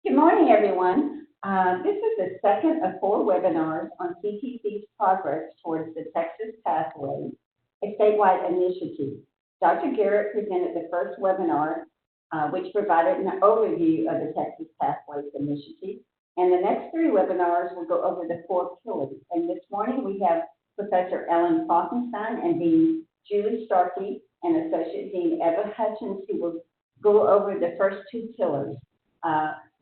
Good morning, everyone. This is the second of four webinars on CTC's progress towards the Texas Pathway, a statewide initiative. Dr. Garrett presented the first webinar, which provided an overview of the Texas Pathways Initiative. And the next three webinars will go over the four pillars. And this morning we have Professor Ellen Falkenstein and Dean Julie Starkey and Associate Dean Eva Hutchins, who will go over the first two pillars.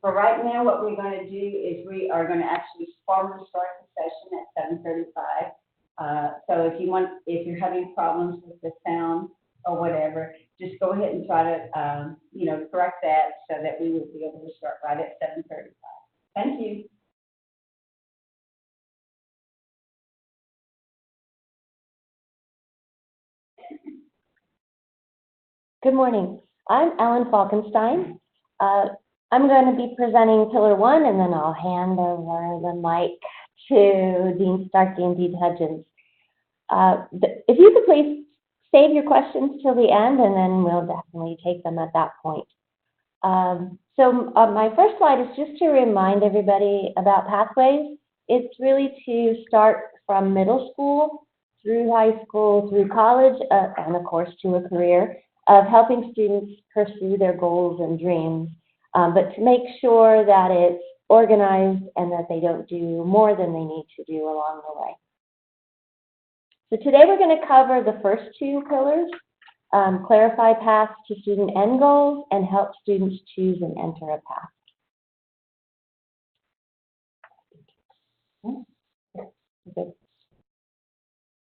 For right now, what we're going to do is we are going to actually formally start the session at 7:35. So if you're having problems with the sound or whatever, just go ahead and try to, correct that so that we will be able to start right at 7:35. Thank you. Good morning. I'm Ellen Falkenstein. I'm going to be presenting Pillar 1, and then I'll hand over the mic to Dean Starkey and Dean Hutchins. If you could please save your questions till the end, and then we'll definitely take them at that point. My first slide is just to remind everybody about Pathways. It's really to start from middle school, through high school, through college, and of course to a career, of helping students pursue their goals and dreams. But to make sure that it's organized and that they don't do more than they need to do along the way. So today we're going to cover the first two pillars, clarify paths to student end goals and help students choose and enter a path.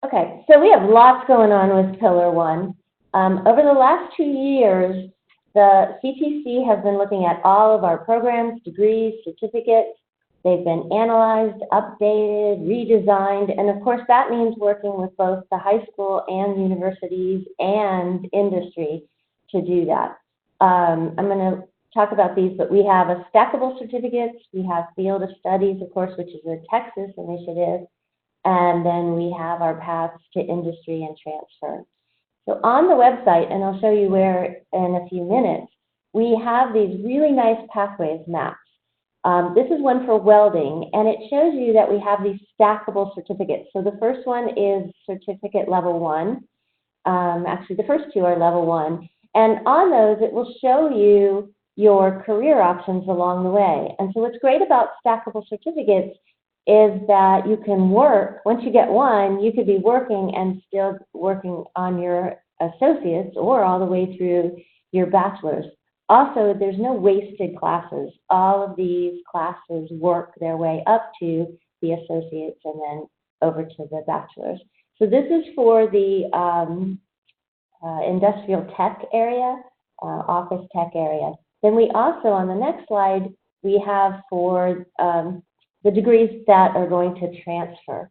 Okay, so we have lots going on with Pillar 1. Over the last 2 years, the CTC has been looking at all of our programs, degrees, certificates. They've been analyzed, updated, redesigned, and of course that means working with both the high school and universities and industry to do that. I'm going to talk about these, but we have a stackable certificates, we have Field of Studies, of course, which is a Texas initiative, and then we have our paths to industry and transfer. So on the website, and I'll show you where in a few minutes, we have these really nice pathways maps. This is one for welding, and it shows you that we have these stackable certificates. So the first one is certificate level 1. Actually, the first two are level 1. And on those, it will show you your career options along the way. And so what's great about stackable certificates is that you can work, once you get one, you could be working and still working on your associates or all the way through your bachelor's. Also, there's no wasted classes. All of these classes work their way up to the associates and then over to the bachelor's. So this is for the industrial tech area, office tech area. Then we also, on the next slide, we have for the degrees that are going to transfer.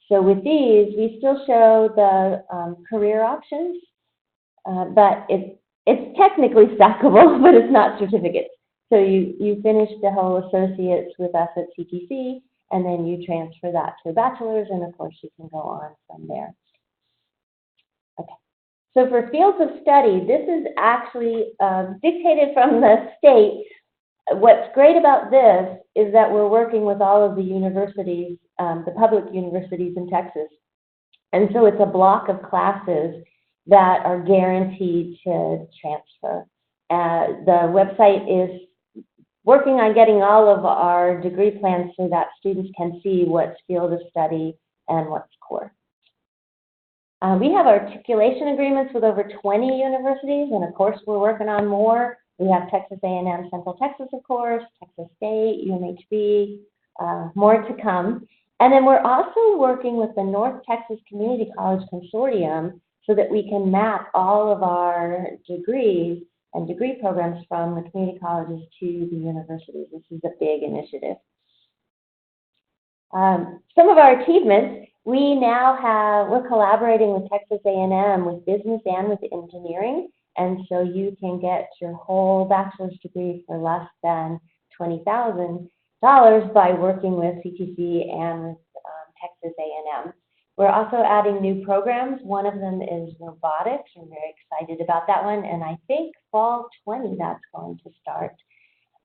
So with these, we still show the career options, but it's technically stackable, but it's not certificates. So you finish the whole associates with us at CTC, and then you transfer that to a bachelor's, and of course you can go on from there. Okay. So for fields of study, this is actually dictated from the state. What's great about this is that we're working with all of the universities, the public universities in Texas. And so it's a block of classes that are guaranteed to transfer. The website is working on getting all of our degree plans so that students can see what's field of study and what's core. We have articulation agreements with over 20 universities, and of course we're working on more. We have Texas A&M Central Texas, of course, Texas State, UNHB, more to come. And then we're also working with the North Texas Community College Consortium so that we can map all of our degrees and degree programs from the community colleges to the universities. This is a big initiative. Some of our achievements, we're collaborating with Texas A&M with business and with engineering. And so you can get your whole bachelor's degree for less than $20,000 by working with CTC and with Texas A&M. We're also adding new programs. One of them is robotics. We're very excited about that one. And I think fall 20 that's going to start.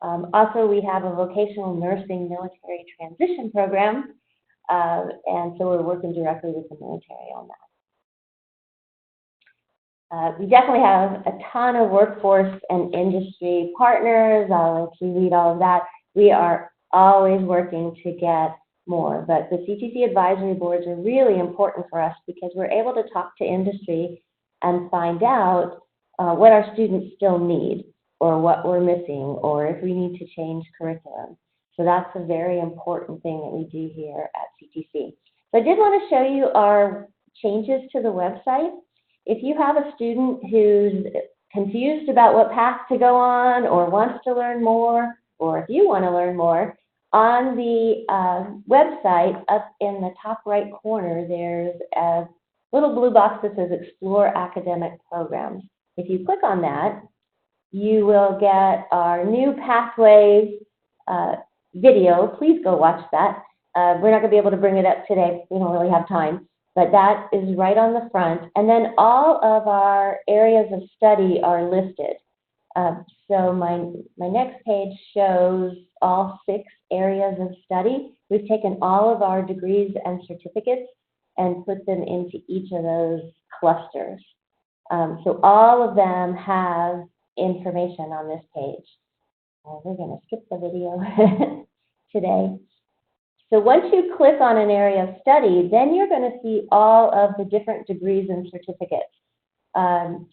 Also, we have a vocational nursing military transition program, and so we're working directly with the military on that. We definitely have a ton of workforce and industry partners. I'll let you read all of that. We are always working to get more, but the CTC advisory boards are really important for us because we're able to talk to industry and find out what our students still need, or what we're missing, or if we need to change curriculum. So that's a very important thing that we do here at CTC. So I did want to show you our changes to the website. If you have a student who's confused about what path to go on, or wants to learn more, or if you want to learn more, on the website, up in the top right corner, there's a little blue box that says Explore Academic Programs. If you click on that, you will get our new Pathways video. Please go watch that. We're not going to be able to bring it up today. We don't really have time. But that is right on the front. And then all of our areas of study are listed. So my next page shows all 6 areas of study. We've taken all of our degrees and certificates and put them into each of those clusters. So all of them have information on this page. We're going to skip the video today. So once you click on an area of study, then you're going to see all of the different degrees and certificates.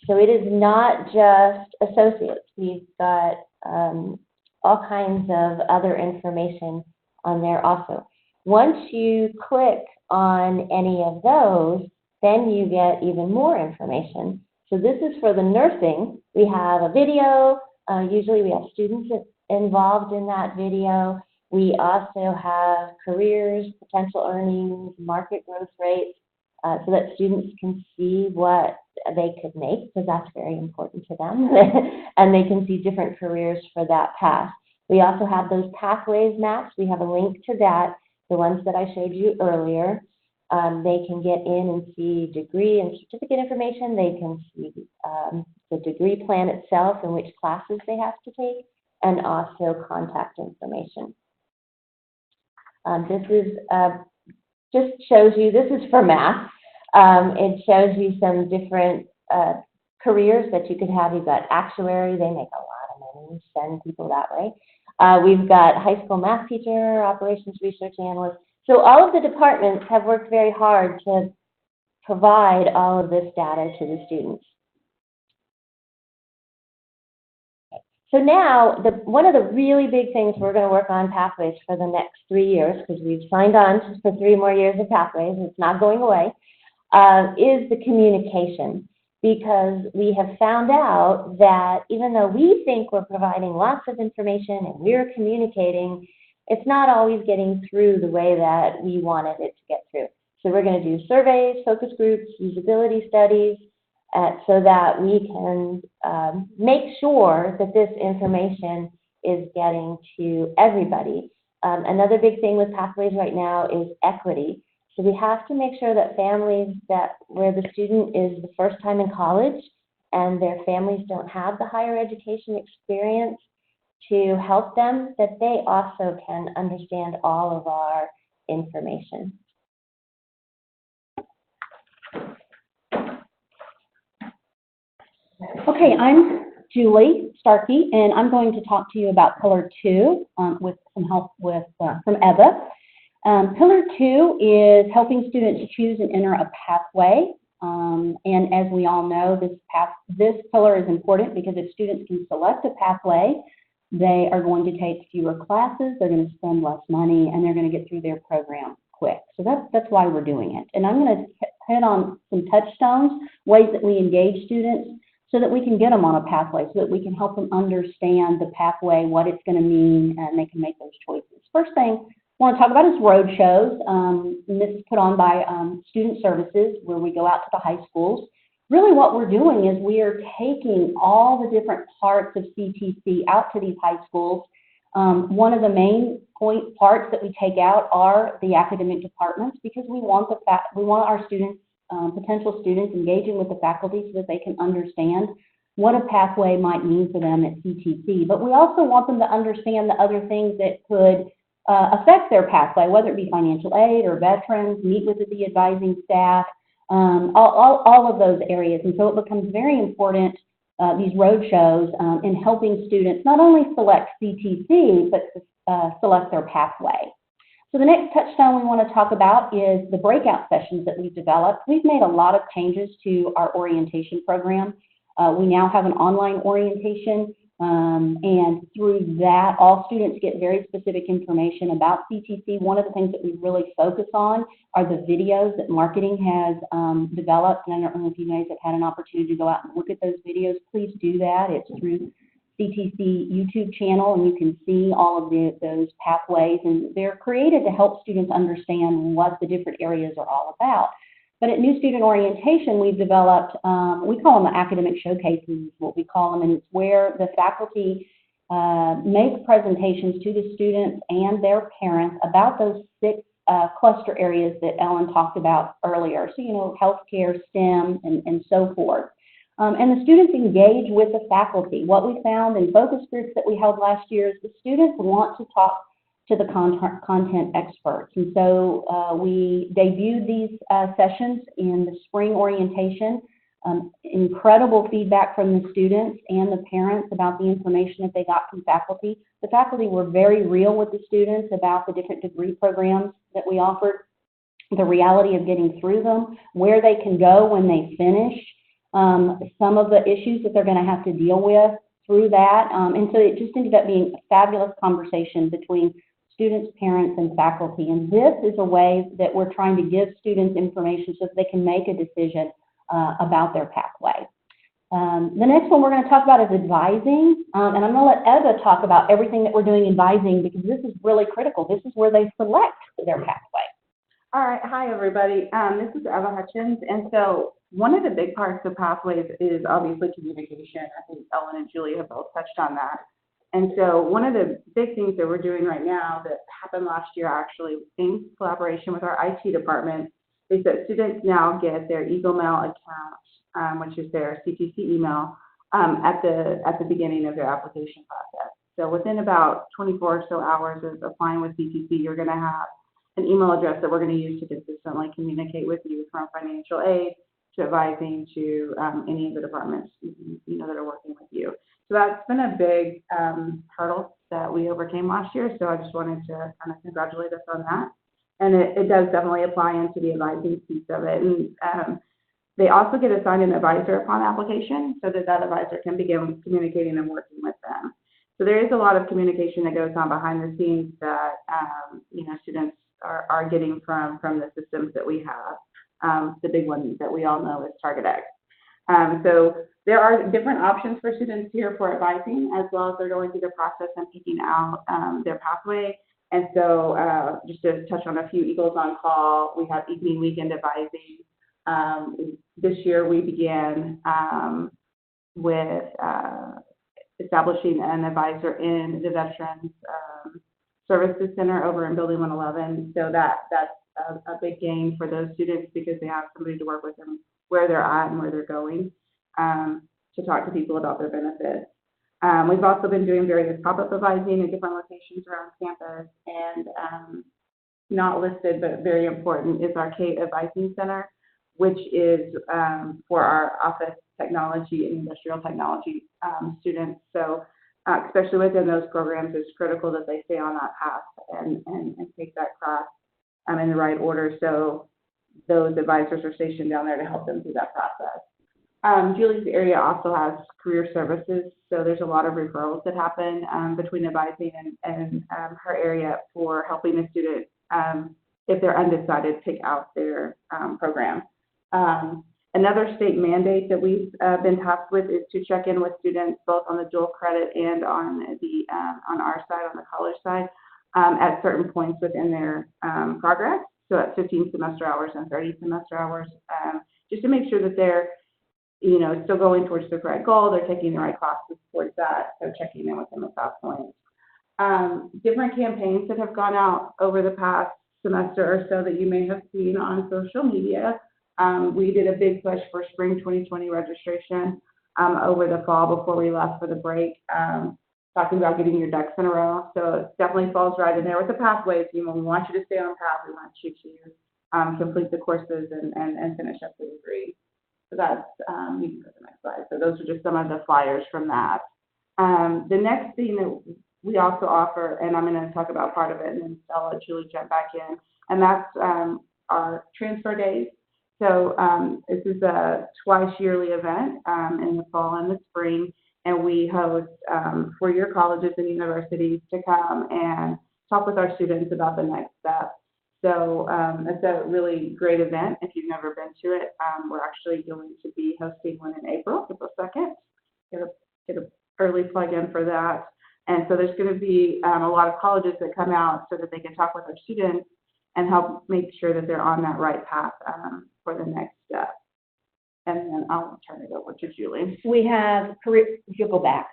So it is not just associates. We've got all kinds of other information on there also. Once you click on any of those, then you get even more information. So this is for the nursing. We have a video. Usually we have students involved in that video. We also have careers, potential earnings, market growth rates, so that students can see what they could make, because that's very important to them, and they can see different careers for that path. We also have those pathways maps. We have a link to that, the ones that I showed you earlier. They can get in and see degree and certificate information. They can see the degree plan itself and which classes they have to take, and also contact information. This is just shows you, this is for math. It shows you some different careers that you could have. You've got actuary, they make a lot of money, send people that way. We've got high school math teacher, operations research analyst. So all of the departments have worked very hard to provide all of this data to the students. So now, one of the really big things we're going to work on Pathways for the next 3 years, because we've signed on for 3 more years of Pathways, it's not going away, is the communication. Because we have found out that even though we think we're providing lots of information and we're communicating, it's not always getting through the way that we wanted it to get through. So we're going to do surveys, focus groups, usability studies, so that we can make sure that this information is getting to everybody. Another big thing with Pathways right now is equity. So we have to make sure that families where the student is the first time in college and their families don't have the higher education experience to help them, that they also can understand all of our information. Okay, I'm Julie Starkey, and I'm going to talk to you about Pillar 2 with some help from Eva. Pillar 2 is helping students choose and enter a pathway. And as we all know, this pillar is important because if students can select a pathway, they are going to take fewer classes, they're going to spend less money, and they're going to get through their program quick. So that's why we're doing it. And I'm going to hit on some touchstones, ways that we engage students so that we can get them on a pathway, so that we can help them understand the pathway, what it's going to mean, and they can make those choices. First thing I want to talk about is road shows. And this is put on by Student Services, where we go out to the high schools. Really what we're doing is we are taking all the different parts of CTC out to these high schools. One of the main parts that we take out are the academic departments, because we want our students, potential students, engaging with the faculty so that they can understand what a pathway might mean for them at CTC. But we also want them to understand the other things that could affect their pathway, whether it be financial aid or veterans, meet with the advising staff, all of those areas. And so it becomes very important, these road shows, in helping students not only select CTC, but select their pathway. So the next touchstone we want to talk about is the breakout sessions that we've developed. We've made a lot of changes to our orientation program. We now have an online orientation, and through that, all students get very specific information about CTC. One of the things that we really focus on are the videos that marketing has developed. And I don't know if you guys have had an opportunity to go out and look at those videos. Please do that. It's through CTC YouTube channel, and you can see all of those pathways. And they're created to help students understand what the different areas are all about. But at New Student Orientation, we've developed, we call them the academic showcases, what we call them, and it's where the faculty make presentations to the students and their parents about those 6 cluster areas that Ellen talked about earlier. So, you know, healthcare, STEM, and so forth. And the students engage with the faculty. What we found in focus groups that we held last year is the students want to talk to the content experts. And so we debuted these sessions in the spring orientation. Incredible feedback from the students and the parents about the information that they got from faculty. The faculty were very real with the students about the different degree programs that we offered, the reality of getting through them, where they can go when they finish, some of the issues that they're going to have to deal with through that. And so it just ended up being a fabulous conversation between students, parents, and faculty. And this is a way that we're trying to give students information so that they can make a decision about their pathway. The next one we're going to talk about is advising. And I'm going to let Eva talk about everything that we're doing advising, because this is really critical. This is where they select their pathway. All right. Hi, everybody. This is Eva Hutchins. And so one of the big parts of Pathways is obviously communication. I think Ellen and Julie have both touched on that. And so one of the big things that we're doing right now that happened last year, actually, in collaboration with our IT department, is that students now get their Eagle Mail account, which is their CTC email, at the beginning of their application process. So within about 24 or so hours of applying with CTC, you're going to have an email address that we're going to use to consistently communicate with you, from financial aid to advising to any of the departments that are working with you. So that's been a big hurdle that we overcame last year. So I just wanted to kind of congratulate us on that. And it does definitely apply into the advising piece of it. And they also get assigned an advisor upon application, so that advisor can begin communicating and working with them. So there is a lot of communication that goes on behind the scenes that students are getting from the systems that we have. The big one that we all know is TargetX. So there are different options for students here for advising, as well as they're going through the process and picking out their pathway. And so just to touch on a few Eagles on Call, we have evening weekend advising. This year we began with establishing an advisor in the Veterans Services Center over in Building 111. So that's a big gain for those students, because they have somebody to work with them where they're at and where they're going, to talk to people about their benefits. We've also been doing various pop-up advising in different locations around campus, and not listed but very important is our K Advising Center, which is for our office technology and industrial technology students. So especially within those programs, it's critical that they stay on that path and take that class in the right order. So those advisors are stationed down there to help them through that process. Julie's area also has career services, so there's a lot of referrals that happen between advising and her area for helping the student, if they're undecided, pick out their program. Another state mandate that we've been tasked with is to check in with students both on the dual credit and on the on our side, on the college side, at certain points within their progress. So at 15 semester hours and 30 semester hours, just to make sure that they're still going towards the correct goal, they're taking the right classes towards that, so checking in with them at that point. Different campaigns that have gone out over the past semester or so that you may have seen on social media. We did a big push for spring 2020 registration. over the fall before we left for the break, talking about getting your ducks in a row. So it definitely falls right in there with the pathways. We want you to stay on path. We want you to complete the courses and finish up the degree. So that's, you can go to the next slide. So those are just some of the flyers from that. The next thing that we also offer, and I'm going to talk about part of it, and then I'll let Julie jump back in, and that's our transfer days. So this is a twice yearly event in the fall and the spring, and we host for your colleges and universities to come and talk with our students about the next step. So it's a really great event. If you've never been to it, we're actually going to be hosting one in April 2nd. Get an early plug in for that. And so there's going to be a lot of colleges that come out so that they can talk with our students and help make sure that they're on that right path for the next step. And then I'll turn it over to Julie. We have career, if you'll go back,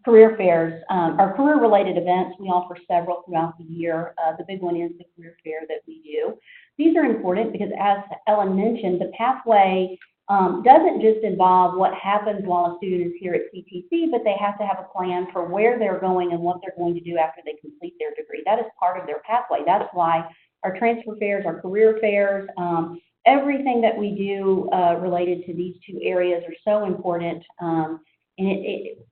career fairs, our career-related events. We offer several throughout the year. The big one is the career fair that we do. These are important because, as Ellen mentioned, the pathway doesn't just involve what happens while a student is here at CTC, but they have to have a plan for where they're going and what they're going to do after they complete their degree. That is part of their pathway. That's why our transfer fairs, our career fairs, everything that we do related to these two areas are so important. And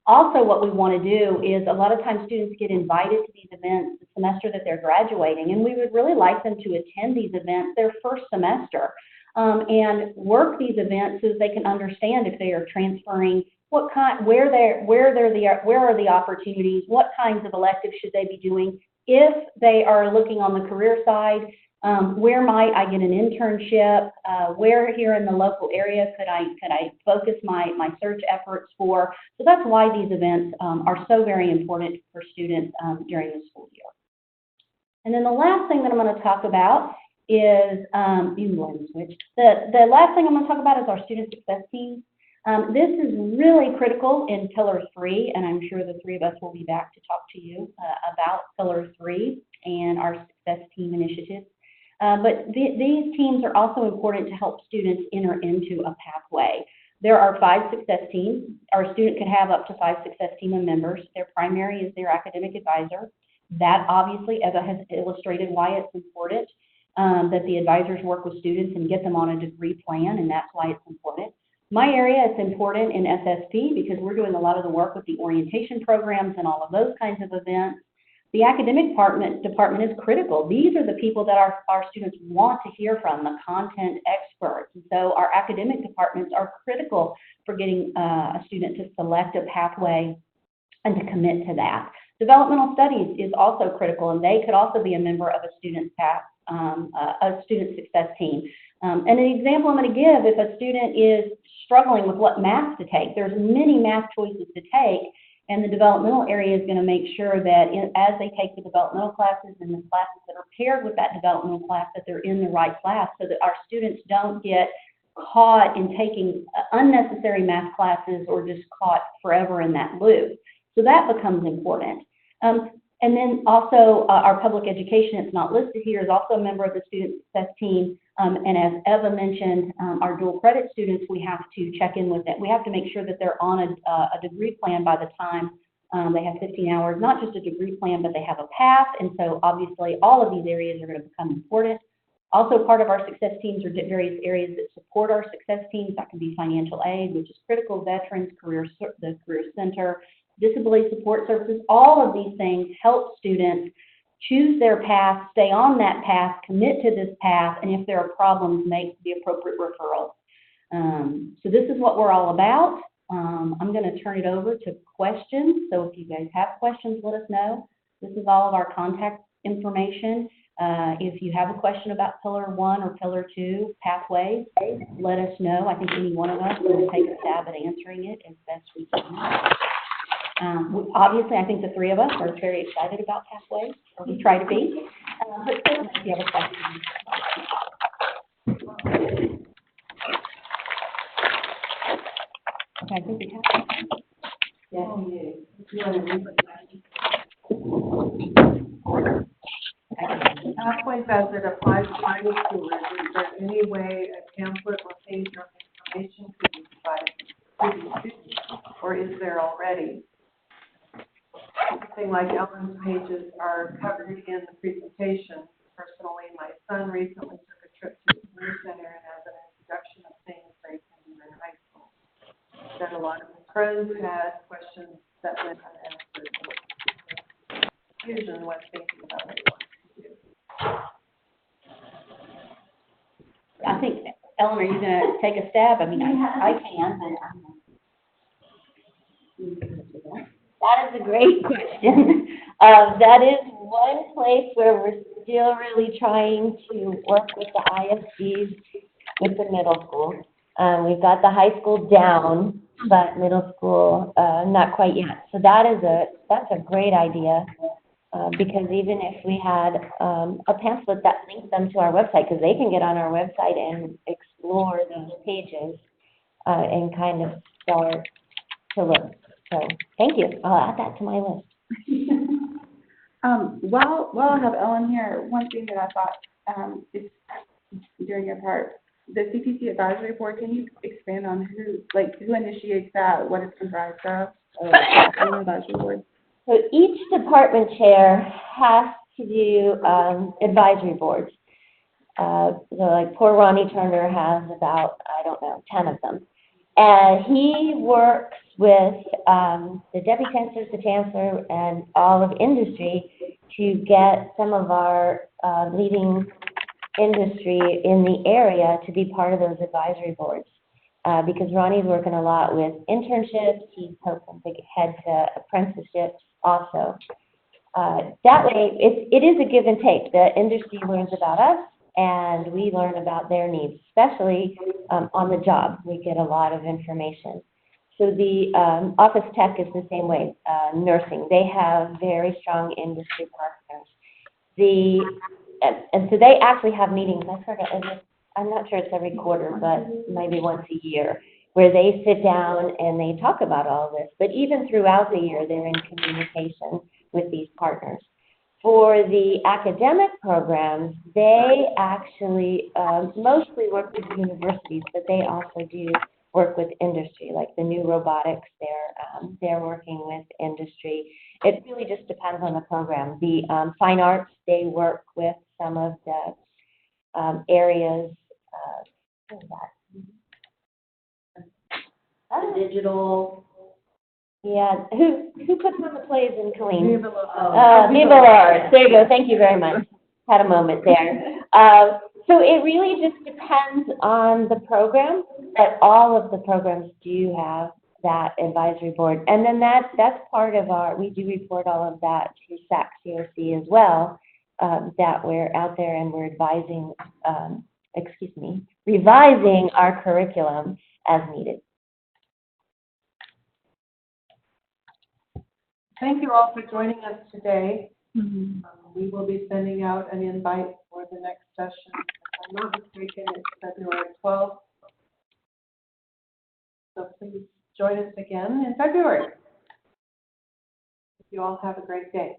also what we want to do is a lot of times students get invited to these events the semester that they're graduating, and we would really like them to attend these events their first semester and work these events so that they can understand if they are transferring, what kind, where are the opportunities, what kinds of electives should they be doing. If they are looking on the career side, where might I get an internship? Where here in the local area could I focus my search efforts for? So that's why these events are so very important for students during the school year. And then the last thing that I'm going to talk about is, you can go ahead and switch. The last thing I'm going to talk about is our student success team. This is really critical in Pillar 3, and I'm sure the three of us will be back to talk to you about Pillar 3 and our success team initiatives. But these teams are also important to help students enter into a pathway. There are 5 success teams. Our student could have up to 5 success team members. Their primary is their academic advisor. That obviously, Eva has illustrated why it's important that the advisors work with students and get them on a degree plan, and that's why it's important. My area, it's important in SSP because we're doing a lot of the work with the orientation programs and all of those kinds of events. The academic department is critical. These are the people that our students want to hear from, the content experts. And so our academic departments are critical for getting a student to select a pathway and to commit to that. Developmental studies is also critical, and they could also be a member of a student success team. And an example I'm going to give, if a student is struggling with what math to take, there's many math choices to take. And the developmental area is going to make sure that as they take the developmental classes and the classes that are paired with that developmental class, that they're in the right class so that our students don't get caught in taking unnecessary math classes or just caught forever in that loop. So that becomes important. And then also our public education, it's not listed here, is also a member of the student success team. And as Eva mentioned, our dual credit students, we have to check in with them. We have to make sure that they're on a degree plan by the time they have 15 hours, not just a degree plan, but they have a path. And so obviously all of these areas are going to become important. Also part of our success teams are various areas that support our success teams. That can be financial aid, which is critical, veterans, the Career Center, disability support services. All of these things help students choose their path, stay on that path, commit to this path, and if there are problems, make the appropriate referrals. So this is what we're all about. I'm going to turn it over to questions. So if you guys have questions, let us know. This is all of our contact information. If you have a question about Pillar 1 or Pillar 2 pathways, let us know. I think any one of us will take a stab at answering it as best we can. Obviously, I think the three of us are very excited about pathways, or we try to be. But certainly, if you have a question. Okay, I think we have. Yes, we do. Do you want to read the question? Pathways as it applies to middle schoolers, is there any way a template or page of information could be provided to the students or is there already? Something like Ellen's pages are covered in the presentation. Personally, my son recently took a trip to the Career Center and as an introduction of things they can do in high school. Then a lot of his friends had questions that went unanswered. Confusion when thinking about what he wants to do. I think, Ellen, are you gonna take a stab? I mean, I can, but. That is a great question. That is one place where we're still really trying to work with the ISDs with the middle school. We've got the high school down, but middle school, not quite yet. So that's a great idea, because even if we had a pamphlet that links them to our website, because they can get on our website and explore those pages and kind of start to look. So thank you. I'll add that to my list. While I have Ellen here, one thing that I thought is during your part, the CTC advisory board, can you expand on who initiates that, what it's comprised of? The advisory board. So each department chair has to do advisory boards. So like poor Ronnie Turner has about, 10 of them. And he works with the deputy chancellors, the chancellor, and all of industry to get some of our leading industry in the area to be part of those advisory boards. Because Ronnie's working a lot with internships, he's hoping to head to apprenticeships also. That way, it is a give and take. The industry learns about us, and we learn about their needs, especially on the job. We get a lot of information. So the office tech is the same way. Nursing, they have very strong industry partners. And so they actually have meetings. I'm not sure it's every quarter, but maybe once a year, where they sit down and they talk about all this. But even throughout the year, they're in communication with these partners. For the academic programs, they actually mostly work with universities, but they also do work with industry, like the new robotics. They're working with industry. It really just depends on the program. The fine arts, they work with some of the areas. What is that? The digital. Yeah, who puts on the plays in Killeen? Viva la Viva la Arts. There you go. Thank you very much. Had a moment there. So it really just depends on the program, but all of the programs do have that advisory board. And then that's part of we do report all of that to SAC COC as well, that we're out there and we're revising our curriculum as needed. Thank you all for joining us today. We will be sending out an invite for the next session. If I'm not mistaken, it's February 12th. So please join us again in February. You all have a great day.